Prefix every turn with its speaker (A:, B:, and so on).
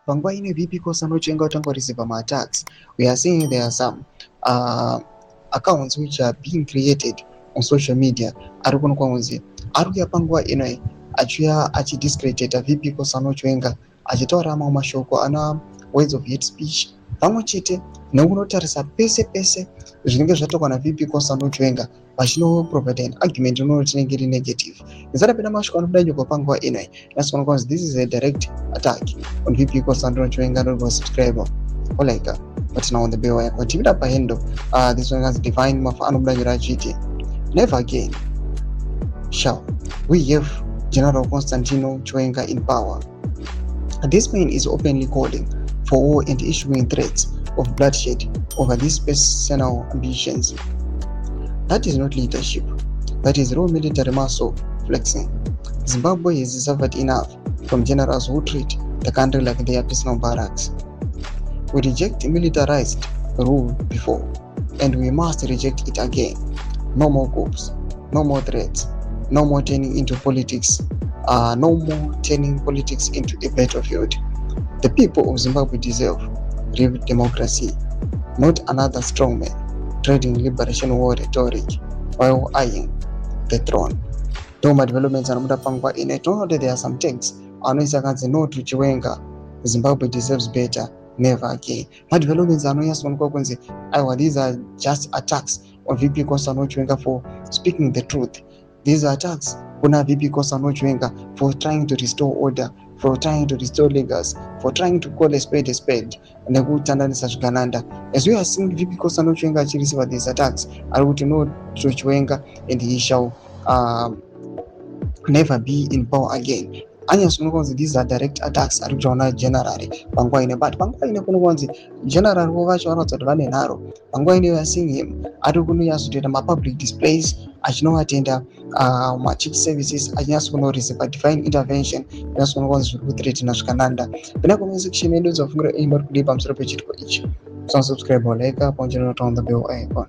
A: panguva ine VP Kosano Chiwenga watanga receive attacks. We are seeing there are some accounts which are being created on social media. Ari kuno kwanzi ari panguva ino achiya achidiscredita VP Kosano Chiwenga achitaura mamwe mashoko ana words of hate speech pamwe chete nekunotarisa pese pese zvinenge zvatokwa naVP Kosano Chiwenga vachino-provide an argument rinenge iri negative. Nezarapinda mashoko anobuda nyoko panguva ino nasona kwanzi this is a direct attack on VP Kosano Chiwenga and subscriber like but now on the bell icon timida pahendo this one has divine mafa anobuda nyora achiti never again shall we have General Constantino Chiwenga in power. This man is openly calling for war and issuing threats of bloodshed over these personal ambitions. That is not leadership. That is raw military muscle flexing. Zimbabwe has suffered enough from generals who treat the country like their personal barracks. We reject militarized rule before, and we must reject it again. No more coups, no more threats, no more turning into politics, no more turning politics into a battlefield. The people of Zimbabwe deserve real democracy, not another strongman trading liberation war rhetoric while eyeing the throne. Doma developments and Mudapangwa in it, know that there are some things. Anoisa no to Chiwenga, Zimbabwe deserves better, never again. My developments are no yes one say, these are just attacks on VP Kosano Chiwenga for speaking the truth. These are attacks on VP Kosano Chiwenga for trying to restore order, for trying to restore legacy, for trying to call a spade a spade. And as we are seeing VP Kosano Chiwenga actually receive these attacks, I would know to Chiwenga and he shall never be in power again. These are direct attacks at generally Panguaine, but Panguaine Kunwanzi general Wavacho Vane Naro. Panguaine, we are seeing him. Adugunas did my public displays. I know attender my chief services. I just want to receive a divine intervention. Just one wants to treat in Ashkananda. Penaco section windows of email clip. I'm so subscribe or like up on general on the bell icon.